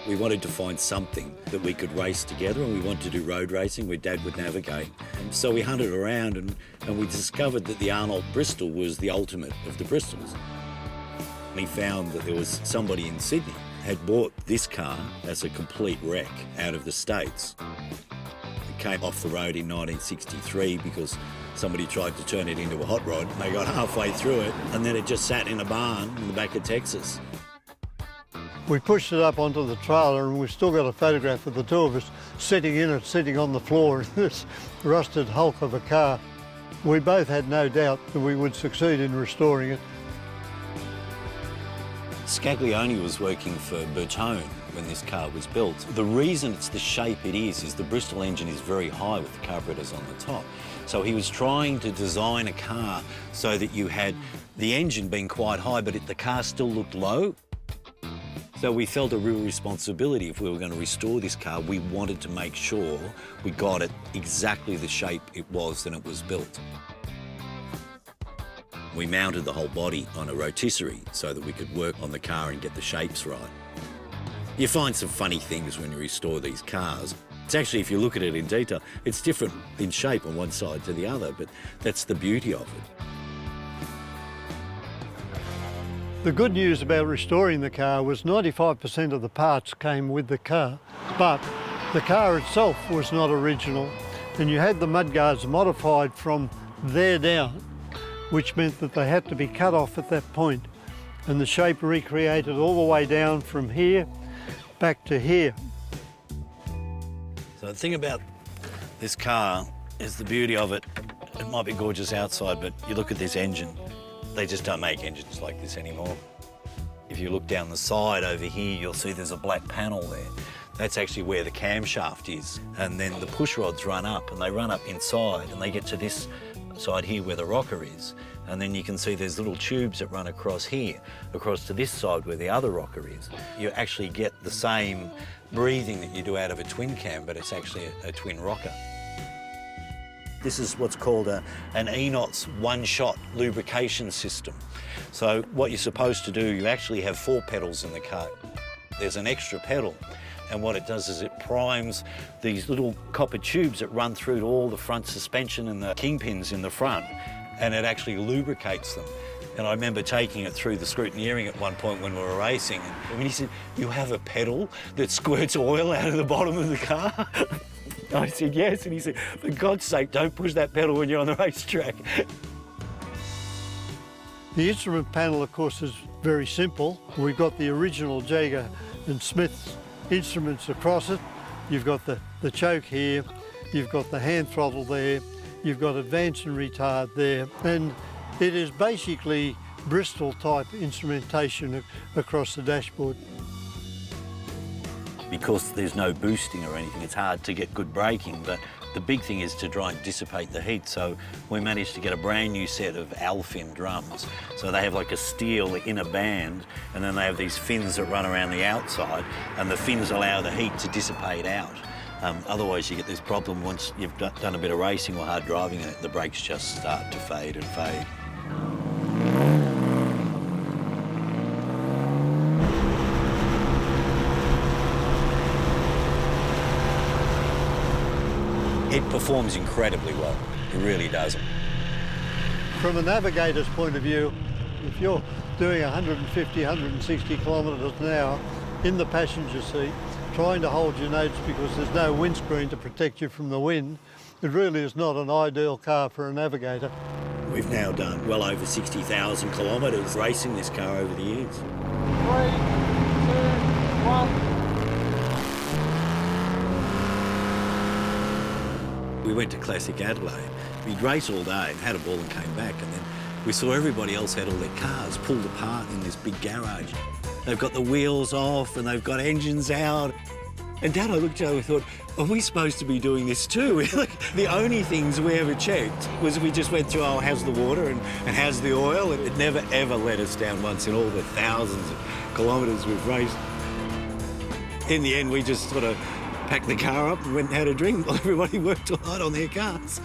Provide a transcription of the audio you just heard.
We wanted to find something that we could race together, and we wanted to do road racing where Dad would navigate. So we hunted around and we discovered that the Arnolt Bristol was the ultimate of the Bristols. We found that there was somebody in Sydney had bought this car as a complete wreck out of the States. It came off the road in 1963 because somebody tried to turn it into a hot rod. They got halfway through it and then it just sat in a barn in the back of Texas. We pushed it up onto the trailer and we've still got a photograph of the two of us sitting in it, sitting on the floor in this rusted hulk of a car. We both had no doubt that we would succeed in restoring it. Scaglione was working for Bertone when this car was built. The reason it's the shape it is the Bristol engine is very high with the carburetors on the top. So he was trying to design a car so that you had the engine being quite high, but the car still looked low. So we felt a real responsibility if we were going to restore this car. We wanted to make sure we got it exactly the shape it was when it was built. We mounted the whole body on a rotisserie so that we could work on the car and get the shapes right. You find some funny things when you restore these cars. It's actually, if you look at it in detail, it's different in shape on one side to the other, but that's the beauty of it. The good news about restoring the car was 95% of the parts came with the car, but the car itself was not original, and you had the mudguards modified from there down, which meant that they had to be cut off at that point, and the shape recreated all the way down from here back to here. So the thing about this car is the beauty of it. It might be gorgeous outside, but you look at this engine, they just don't make engines like this anymore. If you look down the side over here, you'll see there's a black panel there. That's actually where the camshaft is. And then the push rods run up, and they run up inside, and they get to this side here where the rocker is. And then you can see there's little tubes that run across here, across to this side where the other rocker is. You actually get the same breathing that you do out of a twin cam, but it's actually a twin rocker. This is what's called an ENOTS one-shot lubrication system. So what you're supposed to do, you actually have 4 pedals in the car. There's an extra pedal, and what it does is it primes these little copper tubes that run through to all the front suspension and the kingpins in the front, and it actually lubricates them. And I remember taking it through the scrutineering at one point when we were racing, and when he said, "You have a pedal that squirts oil out of the bottom of the car?" I said, "Yes," and he said, "For God's sake, don't push that pedal when you're on the racetrack." The instrument panel, of course, is very simple. We've got the original Jaeger and Smith's instruments across it. You've got the choke here, you've got the hand throttle there, you've got advance and retard there, and it is basically Bristol-type instrumentation across the dashboard. Because there's no boosting or anything, it's hard to get good braking, but the big thing is to try and dissipate the heat. So we managed to get a brand new set of Alfin drums. So they have like a steel inner band, and then they have these fins that run around the outside, and the fins allow the heat to dissipate out. Otherwise you get this problem once you've done a bit of racing or hard driving in it, the brakes just start to fade and fade. It performs incredibly well. It really does. From a navigator's point of view, if you're doing 150, 160 kilometres an hour in the passenger seat, trying to hold your notes because there's no windscreen to protect you from the wind, it really is not an ideal car for a navigator. We've now done well over 60,000 kilometres racing this car over the years. 3, 2, 1. We went to Classic Adelaide. We'd race all day and had a ball and came back, and then we saw everybody else had all their cars pulled apart in this big garage. They've got the wheels off and they've got engines out. And Dad, I looked at her and thought, are we supposed to be doing this too? The only things we ever checked was we just went through, oh, how's the water and how's the oil? And it never, ever let us down once in all the thousands of kilometres we've raced. In the end, we just sort of packed the car up and went and had a drink while everybody worked all night on their cars.